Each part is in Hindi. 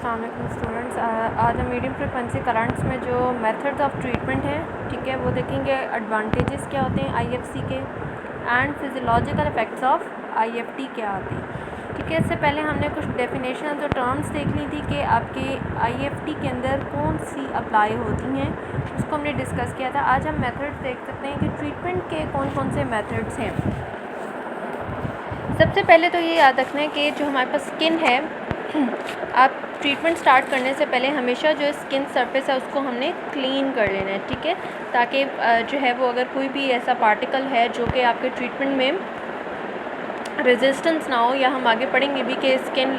अस्सलाम वालेकुम स्टूडेंट्स। आज हम मीडियम फ्रिक्वेंसी करंट्स में जो मेथड्स ऑफ ट्रीटमेंट हैं, ठीक है, वो देखेंगे। एडवांटेजेस क्या होते हैं आईएफसी के and physiological effects of IFT क्या आते हैं, ठीक है। इससे पहले हमने कुछ डेफिनेशन और टर्म्स देख ली थी कि आपके आईएफटी के अंदर कौन सी अप्लाई होती हैं, उसको हमने डिस्कस किया था। आज हम मेथड्स देख सकते हैं कि ट्रीटमेंट के कौन कौन से मेथड्स हैं। सबसे पहले तो ये याद रखना है कि जो हमारे पास स्किन है, आप ट्रीटमेंट स्टार्ट करने से पहले हमेशा जो स्किन सरफेस है उसको हमने क्लीन कर लेना है, ठीक है, ताकि जो है वो अगर कोई भी ऐसा पार्टिकल है जो कि आपके ट्रीटमेंट में रेजिस्टेंस ना हो, या हम आगे पढ़ेंगे भी कि स्किन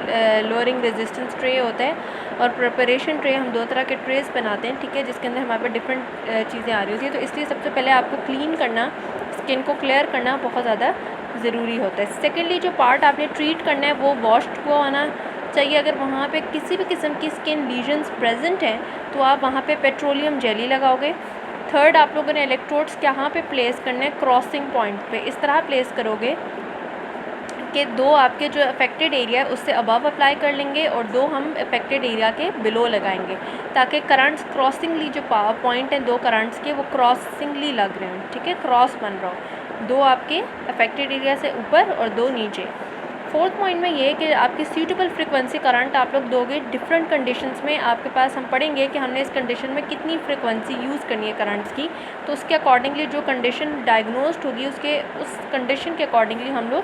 लोअरिंग रेजिस्टेंस ट्रे होता है और प्रिपरेशन ट्रे, हम दो तरह के ट्रेस बनाते हैं, ठीक है, जिसके अंदर हमारे पास डिफरेंट चीज़ें आ रही होती है। तो इसलिए सबसे पहले आपको क्लीन करना, स्किन को क्लियर करना बहुत ज़्यादा ज़रूरी होता है। सेकेंडली, जो पार्ट आपने ट्रीट करना है वो वॉश्ड को आना चाहिए। अगर वहाँ पे किसी भी किस्म की स्किन लीजन्स प्रेजेंट हैं तो आप वहाँ पे पेट्रोलियम जेली लगाओगे। थर्ड, आप लोगों ने इलेक्ट्रोड्स कहाँ पे प्लेस करने हैं, क्रॉसिंग पॉइंट पे इस तरह प्लेस करोगे कि दो आपके जो अफेक्टेड एरिया है उससे अबव अप्लाई कर लेंगे और दो हम अफेक्टेड एरिया के बिलो लगाएंगे, ताकि करंट्स क्रॉसिंगली जो पावर पॉइंट हैं दो करंट्स के वो क्रॉसिंगली लग रहे हैं, ठीक है, क्रॉस बन रहा हो, दो आपके अफेक्टेड एरिया से ऊपर और दो नीचे। फोर्थ पॉइंट में ये है कि आपकी सूटेबल फ्रिक्वेंसी करंट आप लोग दोगे डिफरेंट कंडीशंस में। आपके पास हम पढ़ेंगे कि हमने इस कंडीशन में कितनी फ्रिक्वेंसी यूज़ करनी है करंट्स की, तो उसके अकॉर्डिंगली जो कंडीशन डायग्नोस्ड होगी उस कंडीशन के अकॉर्डिंगली हम लोग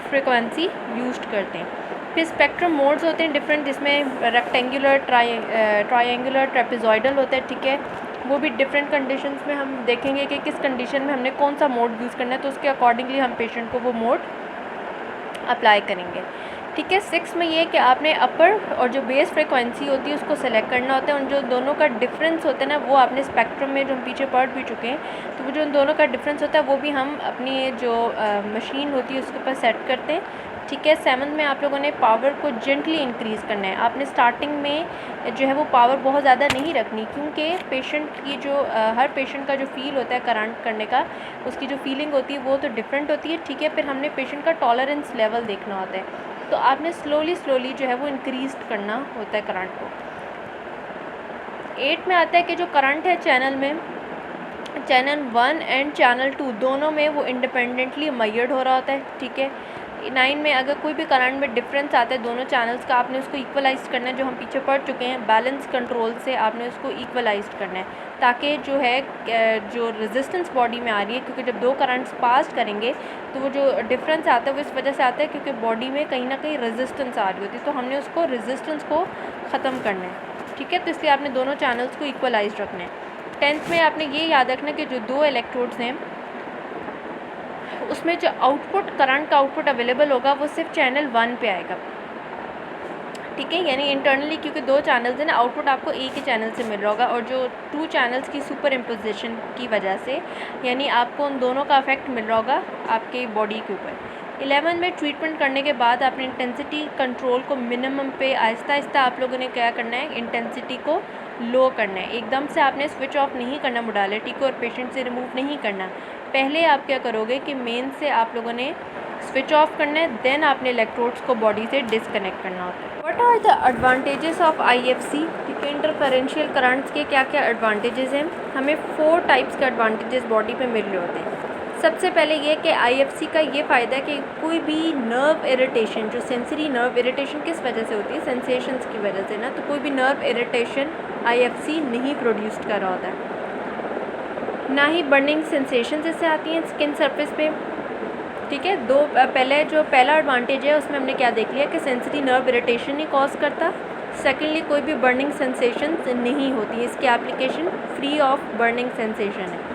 फ्रिक्वेंसी यूज करते हैं। फिर स्पेक्ट्रम मोड्स होते हैं डिफरेंट, जिसमें रेक्टेंगुलर, ट्रायंगुलर, ट्रेपेजॉइडल होता है, ठीक है, वो भी डिफरेंट कंडीशंस में हम देखेंगे कि किस कंडीशन में हमने कौन सा मोड यूज़ करना है, तो उसके अकॉर्डिंगली हम पेशेंट को वो मोड अप्लाई करेंगे, ठीक है। 6 में ये कि आपने अपर और जो बेस फ्रिक्वेंसी होती है उसको सेलेक्ट करना होता है। उन जो दोनों का डिफरेंस होता है ना, वो आपने स्पेक्ट्रम में जो हम पीछे पढ़ भी चुके हैं, तो वो जो उन दोनों का डिफरेंस होता है वो भी हम अपनी जो मशीन होती है उसके ऊपर सेट करते हैं, ठीक है। 7 में आप लोगों ने पावर को जेंटली इंक्रीज़ करना है। आपने स्टार्टिंग में जो है वो पावर बहुत ज़्यादा नहीं रखनी, क्योंकि पेशेंट की जो हर पेशेंट का जो फील होता है करंट करने का, उसकी जो फीलिंग होती है वो तो डिफरेंट होती है, ठीक है। फिर हमने पेशेंट का टॉलरेंस लेवल देखना होता है, तो आपने स्लोली जो है वो इंक्रीज़ करना होता है करंट को। 8 में आता है कि जो करंट है चैनल में, चैनल 1 एंड चैनल 2 दोनों में वो इंडिपेंडेंटली मेजर्ड हो रहा होता है, ठीक है। 9 में अगर कोई भी करंट में डिफरेंस आता है दोनों चैनल्स का, आपने उसको इक्वलाइज करना है, जो हम पीछे पढ़ चुके हैं, बैलेंस कंट्रोल से आपने उसको इक्वलाइज करना है, ताकि जो है जो रेजिस्टेंस बॉडी में आ रही है, क्योंकि जब दो करंट्स पास करेंगे तो वो जो डिफरेंस आता है वो इस वजह से आता है क्योंकि बॉडी में कहीं ना कहीं रेजिस्टेंस आ रही होती है, तो हमने उसको रेजिस्टेंस को ख़त्म करना है, ठीक है। तो इसलिए आपने दोनों चैनल्स को इक्वलाइज रखना है। 10th में आपने ये याद रखना कि जो दो इलेक्ट्रोड्स हैं उसमें जो आउटपुट करंट का आउटपुट अवेलेबल होगा वो सिर्फ चैनल 1 पे आएगा, ठीक है, यानी इंटरनली, क्योंकि दो चैनल्स हैं ना, आउटपुट आपको एक ही चैनल से मिल रहा होगा, और जो 2 चैनल्स की सुपर इम्पोजिशन की वजह से यानी आपको उन दोनों का इफेक्ट मिल रहा होगा आपके बॉडी के ऊपर। 11 में ट्रीटमेंट करने के बाद आपने इंटेंसिटी कंट्रोल को मिनिमम पे आहिस्ता आहिस्ता आप लोगों ने क्या करना है, इंटेंसिटी को लो करना है। एकदम से आपने स्विच ऑफ नहीं करना मोडालिटी को और पेशेंट से रिमूव नहीं करना। पहले आप क्या करोगे कि मेन से आप लोगों ने स्विच ऑफ करना है, देन आपने इलेक्ट्रोड्स को बॉडी से डिसकनेक्ट करना होता है। What are the advantages of IFC, ठीक है, इंटरफेरेंशियल करंट्स के क्या क्या एडवांटेजेस हैं। हमें 4 टाइप्स के एडवांटेजेस बॉडी पे मिल रहे होते हैं। सबसे पहले ये कि आईएफसी का ये फ़ायदा है कि कोई भी नर्व इरिटेशन, जो सेंसरी नर्व इरिटेशन किस वजह से होती है, सेंसेशंस की वजह से ना, तो कोई भी नर्व इरिटेशन आईएफसी नहीं प्रोड्यूस कर रहा होता है, ना ही बर्निंग सेंसेशन इससे आती हैं स्किन सरफेस पे, ठीक है। पहला एडवांटेज है उसमें हमने क्या देख लिया कि सेंसरी नर्व इरिटेशन नहीं कॉज करता। सेकेंडली, कोई भी बर्निंग सेंसेशन नहीं होती है, इसकी application free of burning sensation है।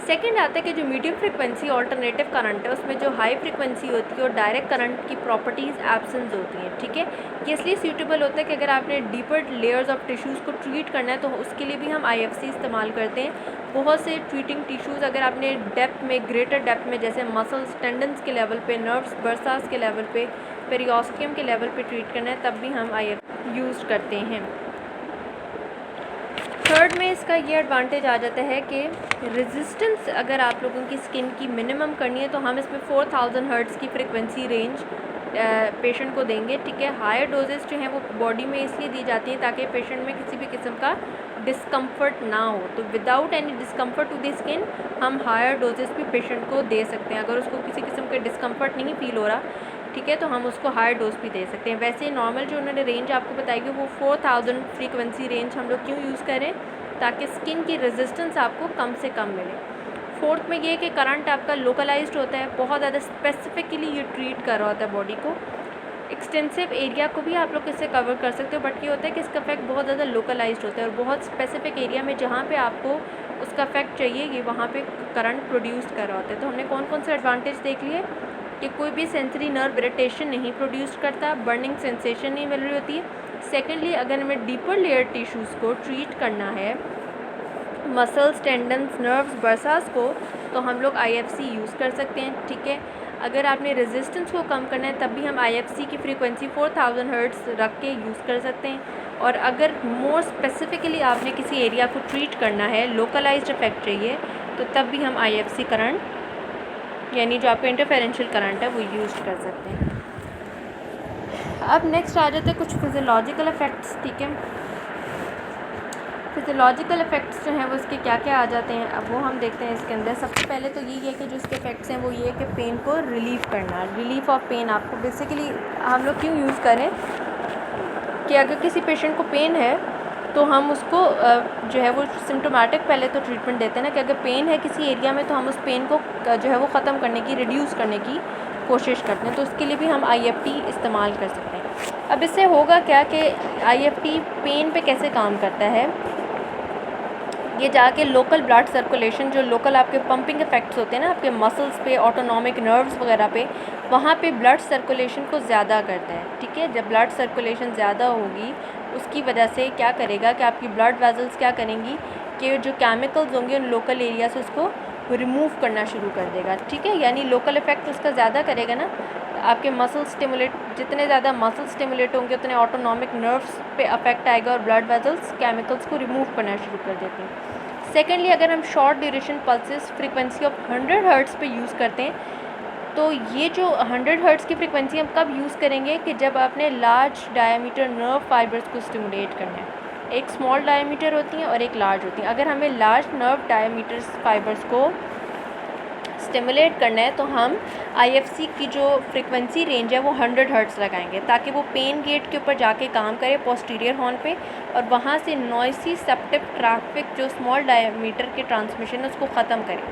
सेकंड आता है कि जो मीडियम फ्रिक्वेंसी ऑल्टरनेटिव करंट है उसमें जो हाई फ्रिक्वेंसी होती है और डायरेक्ट करंट की प्रॉपर्टीज़ एब्सेंस होती हैं, ठीक है। ये इसलिए सूटेबल होता है कि अगर आपने डीपर लेयर्स ऑफ टिश्यूज़ को ट्रीट करना है तो उसके लिए भी हम आईएफसी इस्तेमाल करते हैं। बहुत से ट्रीटिंग टिश्यूज़ अगर आपने डेप्थ में, ग्रेटर डेप्थ में, जैसे मसल्स, टेंडन्स के लेवल पे, नर्व्स, बर्सास के लेवल पे, पेरियोस्टियम के लेवल पे ट्रीट करना है, तब भी हम आईएफसी यूज़ करते हैं। थर्ड में इसका ये एडवांटेज आ जाता है कि रेजिस्टेंस अगर आप लोगों की स्किन की मिनिमम करनी है तो हम इसमें 4000 हर्ट्ज़ की फ्रिक्वेंसी रेंज पेशेंट को देंगे, ठीक है। हायर डोजेस जो हैं वो बॉडी में इसलिए दी जाती हैं ताकि पेशेंट में किसी भी किस्म का डिस्कम्फर्ट ना हो। तो without any discomfort to the skin हम हायर डोजेस भी पेशेंट को दे सकते हैं। अगर उसको किसी किस्म का डिस्कम्फर्ट नहीं फील हो रहा, ठीक है, तो हम उसको हायर डोज भी दे सकते हैं। वैसे नॉर्मल जो उन्होंने रेंज आपको बताई वो 4000 फ्रीक्वेंसी रेंज हम लोग क्यों यूज़ करें, ताकि स्किन की रेजिस्टेंस आपको कम से कम मिले। फोर्थ में ये कि करंट आपका लोकलाइज्ड होता है, बहुत ज़्यादा स्पेसिफिकली ये ट्रीट कर रहा होता है बॉडी को। एक्सटेंसिव एरिया को भी आप लोग इससे कवर कर सकते हो, बट ये होता है कि इसका इफेक्ट बहुत ज़्यादा लोकलाइज्ड होता है और बहुत स्पेसिफिक एरिया में जहाँ पे आपको उसका इफेक्ट चाहिए ये वहाँ पे करंट प्रोड्यूस कर रहा होता है। तो हमने कौन कौन से एडवांटेज देख लिए कि कोई भी सेंसरी नर्व इरिटेशन नहीं प्रोड्यूस करता, बर्निंग सेंसेशन नहीं मिल रही होती है। सेकेंडली, अगर हमें डीपर लेयर टिश्यूज़ को ट्रीट करना है, मसल्स, टेंडन्स, नर्व्स, बर्सास को, तो हम लोग IFC यूज़ कर सकते हैं, ठीक है। अगर आपने रेजिस्टेंस को कम करना है तब भी हम IFC की फ्रीक्वेंसी 4000 हर्ट्ज़ रख के यूज़ कर सकते हैं। और अगर मोर स्पेसिफिकली आपने किसी एरिया को ट्रीट करना है, लोकलाइज्ड इफेक्ट चाहिए, तो तब भी हम IFC करंट यानी जो आपका इंटरफेरेंशियल करंट है वो यूज़ कर सकते हैं। अब नेक्स्ट आ जाते हैं कुछ फिजियोलॉजिकल इफ़ेक्ट्स, ठीक है। फिजियोलॉजिकल इफ़ेक्ट्स जो हैं वो इसके क्या क्या आ जाते हैं, अब वो हम देखते हैं इसके अंदर। सबसे पहले तो यही है कि जो इसके इफ़ेक्ट्स हैं वो ये है कि पेन को रिलीव करना, रिलीफ ऑफ पेन। आपको बेसिकली हम लोग क्यों यूज़ करें कि अगर किसी पेशेंट को पेन है तो हम उसको जो है वो सिम्टोमेटिक पहले तो ट्रीटमेंट देते हैं ना, कि अगर पेन है किसी एरिया में तो हम उस पेन को जो है वो ख़त्म करने की, रिड्यूस करने की कोशिश करते हैं। तो उसके लिए भी हम IFT इस्तेमाल कर सकते हैं। अब इससे होगा क्या कि IFT पेन पे कैसे काम करता है, ये जाके लोकल ब्लड सर्कुलेशन, जो लोकल आपके पंपिंग इफ़ेक्ट्स होते हैं ना आपके मसल्स पे, ऑटोनॉमिक नर्व्स वगैरह पे, वहाँ पे ब्लड सर्कुलेशन को ज़्यादा करता है, ठीक है। जब ब्लड सर्कुलेशन ज़्यादा होगी उसकी वजह से क्या करेगा कि आपकी ब्लड वेजल्स क्या करेंगी कि जो केमिकल्स होंगे उन लोकल एरिया से उसको रिमूव करना शुरू कर देगा, ठीक है। यानी लोकल इफ़ेक्ट उसका ज़्यादा करेगा ना, आपके मसल स्टिमुलेट, जितने ज़्यादा मसल स्टिमुलेट होंगे उतने ऑटोनॉमिक नर्व्स पे अफेक्ट आएगा और ब्लड वेजल्स केमिकल्स को रिमूव करना शुरू कर देते हैं। सेकेंडली, अगर हम short duration pulses frequency of 100 hertz पे यूज़ करते हैं, तो ये जो 100 हर्ट्ज़ की फ्रीक्वेंसी हम कब यूज़ करेंगे कि जब आपने लार्ज डायमीटर नर्व फाइबर्स को स्टिमुलेट करना है। एक स्मॉल डायमीटर होती हैं और एक लार्ज होती हैं। अगर हमें लार्ज नर्व डायमीटर फाइबर्स को स्टिमुलेट करना है तो हम IFC की जो फ्रीक्वेंसी रेंज है वो 100 हर्ट्ज़ लगाएंगे, ताकि वो पेन गेट के ऊपर जाके काम करे पोस्टीरियर हॉर्न पे, और वहाँ से नॉइसी सेप्टिव ट्रैफिक जो स्मॉल डायमीटर के ट्रांसमिशन है उसको ख़त्म करे।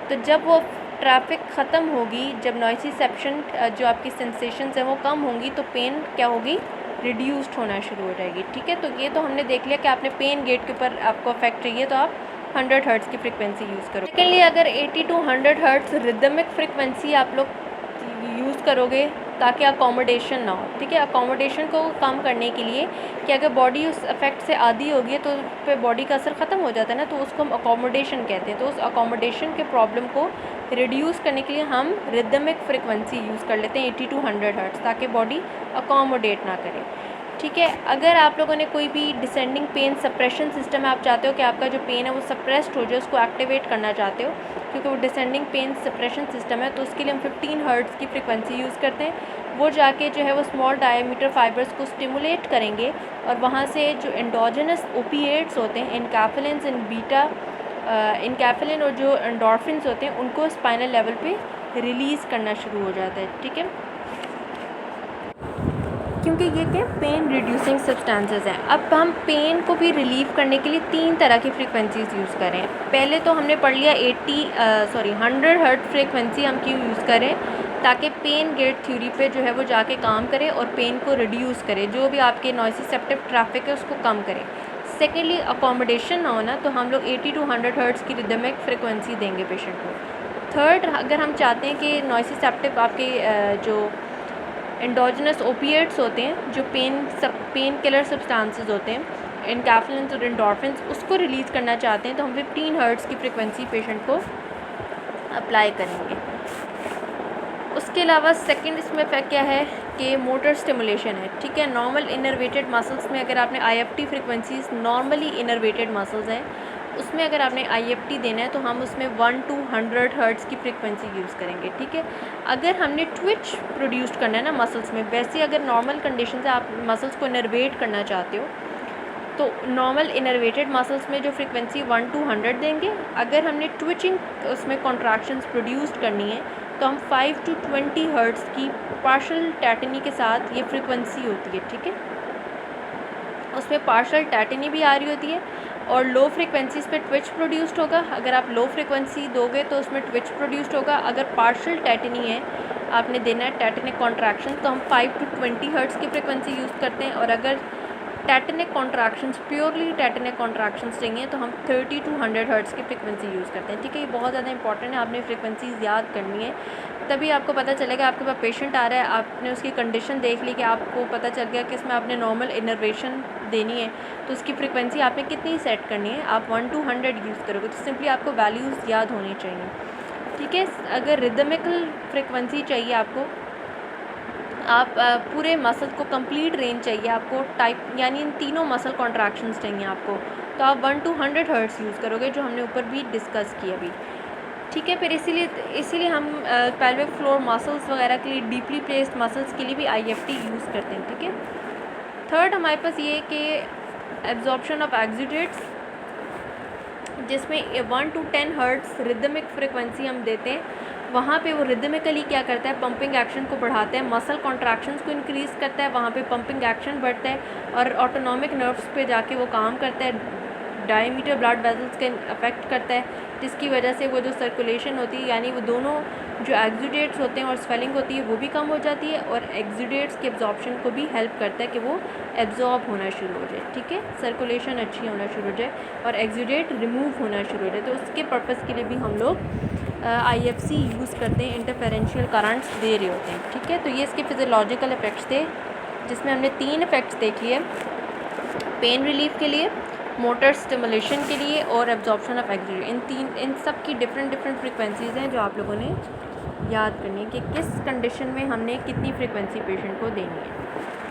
तो जब वो ट्रैफिक ख़त्म होगी, जब नॉइसी सेप्शन जो आपकी सेंसेशंस हैं वो कम होंगी, तो पेन क्या होगी, रिड्यूस्ड होना शुरू हो जाएगी, ठीक है। तो ये तो हमने देख लिया कि आपने पेन गेट के ऊपर आपको इफेक्ट चाहिए तो आप 100 हर्ट्ज़ की फ्रीक्वेंसी यूज़ करो। सेकेंडली, अगर 80 to 100 हर्ट्ज़ रिदमिक फ्रीक्वेंसी आप लोग यूज़ करोगे ताकि अकोमोडेशन ना हो, ठीक है। अकोमोडेशन को कम करने के लिए कि अगर बॉडी उस इफेक्ट से आदी होगी तो उस पर बॉडी का असर ख़त्म हो जाता है ना, तो उसको हम अकोमोडेशन कहते हैं। तो उस अकोमोडेशन के प्रॉब्लम को रिड्यूस करने के लिए हम रिदमिक फ्रीक्वेंसी यूज़ कर लेते हैं 80 to 100 हर्ट्ज़, ताकि बॉडी अकोमोडेट ना करे, ठीक है। अगर आप लोगों ने कोई भी डिसेंडिंग पेन सप्रेशन सिस्टम है, आप चाहते हो कि आपका जो पेन है वो सप्रेस्ड हो जाए, उसको एक्टिवेट करना चाहते हो क्योंकि वो डिसेंडिंग पेन सप्रेशन सिस्टम है, तो उसके लिए हम 15 हर्ट्ज़ की फ्रीक्वेंसी यूज़ करते हैं। वो जाके जो है वो स्मॉल डायमीटर फाइबर्स को स्टिमुलेट करेंगे और वहाँ से जो एंडोजेनस ओपिएट्स होते हैं, इनकैफेलिन्स इन बीटा, इनकैफेलिन और जो एंडोर्फिन्स होते हैं उनको स्पाइनल लेवल पे रिलीज़ करना शुरू हो जाता है, ठीक है। क्योंकि ये क्या पेन रिड्यूसिंग सब्सटेंसेस हैं। अब हम पेन को भी रिलीव करने के लिए 3 तरह की फ्रीक्वेंसीज़ यूज़ करें। पहले तो हमने पढ़ लिया 100 हर्ट्ज़ फ्रीक्वेंसी हम क्यों यूज़ करें, ताकि पेन गेट थ्योरी पे जो है वो जाके काम करे और पेन को रिड्यूस करे, जो भी आपके नॉइसिसेप्टिव ट्रैफिक है उसको कम करे। सेकेंडली, अकोमोडेशन ना होना, तो हम लोग 80 to 100 हर्ट्ज़ की रिदमिक फ्रीक्वेंसी देंगे पेशेंट को। थर्ड, अगर हम चाहते हैं कि नॉइसिसेप्टिव आपके जो एंडोजेनस ओपिएट्स होते हैं, जो पेन किलर सब्सटेंसेस होते हैं, इनकैफेलिन्स और एंडोर्फिन्स, उसको रिलीज़ करना चाहते हैं, तो हम 15 हर्ट्ज़ की फ्रीक्वेंसी पेशेंट को अप्लाई करेंगे। उसके अलावा सेकंड इसमें इफेक्ट क्या है कि मोटर स्टिमुलेशन है, ठीक है। नॉर्मल इनर्वेटेड मसल्स में अगर आपने IFT frequencies, normally innervated muscles हैं उसमें अगर आपने IFT देना है तो हम उसमें 1 to 100 हर्ट्ज़ की फ्रीक्वेंसी यूज़ करेंगे, ठीक है। अगर हमने ट्विच प्रोड्यूस करना है ना मसल्स में, वैसे अगर नॉर्मल कंडीशन से आप मसल्स को इनर्वेट करना चाहते हो तो नॉर्मल इनर्वेटेड मसल्स में जो फ्रीक्वेंसी 1 to 100 देंगे। अगर हमने ट्विचिंग उसमें कॉन्ट्रैक्शंस प्रोड्यूस करनी है तो हम 5 to 20 हर्ट्ज़ की पार्शल टैटनी के साथ ये फ्रीक्वेंसी होती है, ठीक है। उसमें पार्शल टैटनी भी आ रही होती है और लो फ्रीक्वेंसीज़ पे ट्विच प्रोड्यूस्ड होगा। अगर आप लो फ्रीक्वेंसी दोगे तो उसमें ट्विच प्रोड्यूस्ड होगा। अगर पार्शल टैटनी है, आपने देना है टैटनिक कॉन्ट्रैक्शन, तो हम 5 to 20 हर्ट्ज़ की फ्रीक्वेंसी यूज़ करते हैं। और अगर टैटनिक कॉन्ट्रैक्शंस, प्योरली टैटनिक कॉन्ट्रैक्शंस चाहिए तो हम 30 to 100 हर्ट्ज़ की फ्रीक्वेंसी यूज़ करते हैं, ठीक है। ये बहुत ज़्यादा इंपॉर्टेंट है, आपने फ्रीक्वेंसीज़ याद करनी है, तभी आपको पता चलेगा। आपके पास पेशेंट आ रहा है, आपने उसकी कंडीशन देख ली कि आपको पता चल गया कि इसमें आपने नॉर्मल इनर्वेशन देनी है तो उसकी फ्रीक्वेंसी आपने कितनी सेट करनी है। आप 1 to 100 यूज़ करोगे तो सिंपली आपको वैल्यूज़ याद होनी चाहिए, ठीक है। अगर रिदमिकल फ्रीक्वेंसी चाहिए आपको, आप पूरे मसल को कंप्लीट रेंज चाहिए आपको, टाइप यानी इन तीनों मसल कॉन्ट्रैक्शंस चाहिए आपको, तो आप 1 to 100 हर्ट्ज़ यूज़ करोगे, जो हमने ऊपर भी डिस्कस किया अभी, ठीक है। फिर इसीलिए हम पेल्विक फ्लोर मसल्स वगैरह के लिए, डीपली प्लेस्ड मसल्स के लिए भी IFT यूज़ करते हैं, ठीक है। थर्ड हमारे पास ये कि एब्जॉर्प्शन ऑफ एक्सुडेट्स, जिसमें 1 to 10 हर्ट्ज़ रिदमिक फ्रिक्वेंसी हम देते हैं। वहाँ पे वो रिदमिकली क्या करता है, पंपिंग एक्शन को बढ़ाता है, मसल कॉन्ट्रैक्शंस को इंक्रीज़ करता है, वहाँ पे पंपिंग एक्शन बढ़ता है और ऑटोनॉमिक नर्व्स पे जाके वो काम करता है, डायमीटर ब्लड वेसल्स के अफेक्ट करता है, जिसकी वजह से वो जो सर्कुलेशन होती है, यानी वो दोनों जो एक्सुडेट्स होते हैं और स्वेलिंग होती है वो भी कम हो जाती है, और एक्सुडेट्स के एब्जॉर्प्शन को भी हेल्प करता है कि वो एब्जॉर्ब होना शुरू हो जाए, ठीक है। सर्कुलेशन अच्छी होना शुरू हो जाए और एक्सुडेट रिमूव होना शुरू हो जाए, तो उसके पर्पज़ के लिए भी हम लोग IFC यूज़ करते हैं, इंटरफेरेंशियल करंट्स दे रहे होते हैं, ठीक है। तो ये इसके फिजियोलॉजिकल इफ़ेक्ट्स थे, जिसमें हमने 3 इफ़ेक्ट्स देख लिए, पेन रिलीफ के लिए, मोटर स्टिमुलेशन के लिए और एब्जॉर्प्शन ऑफ एक्सुडेट। इन सब की डिफरेंट फ्रीक्वेंसीज़ हैं जो आप लोगों ने याद करनी है कि किस कंडीशन में हमने कितनी फ्रीक्वेंसी पेशेंट को देनी है।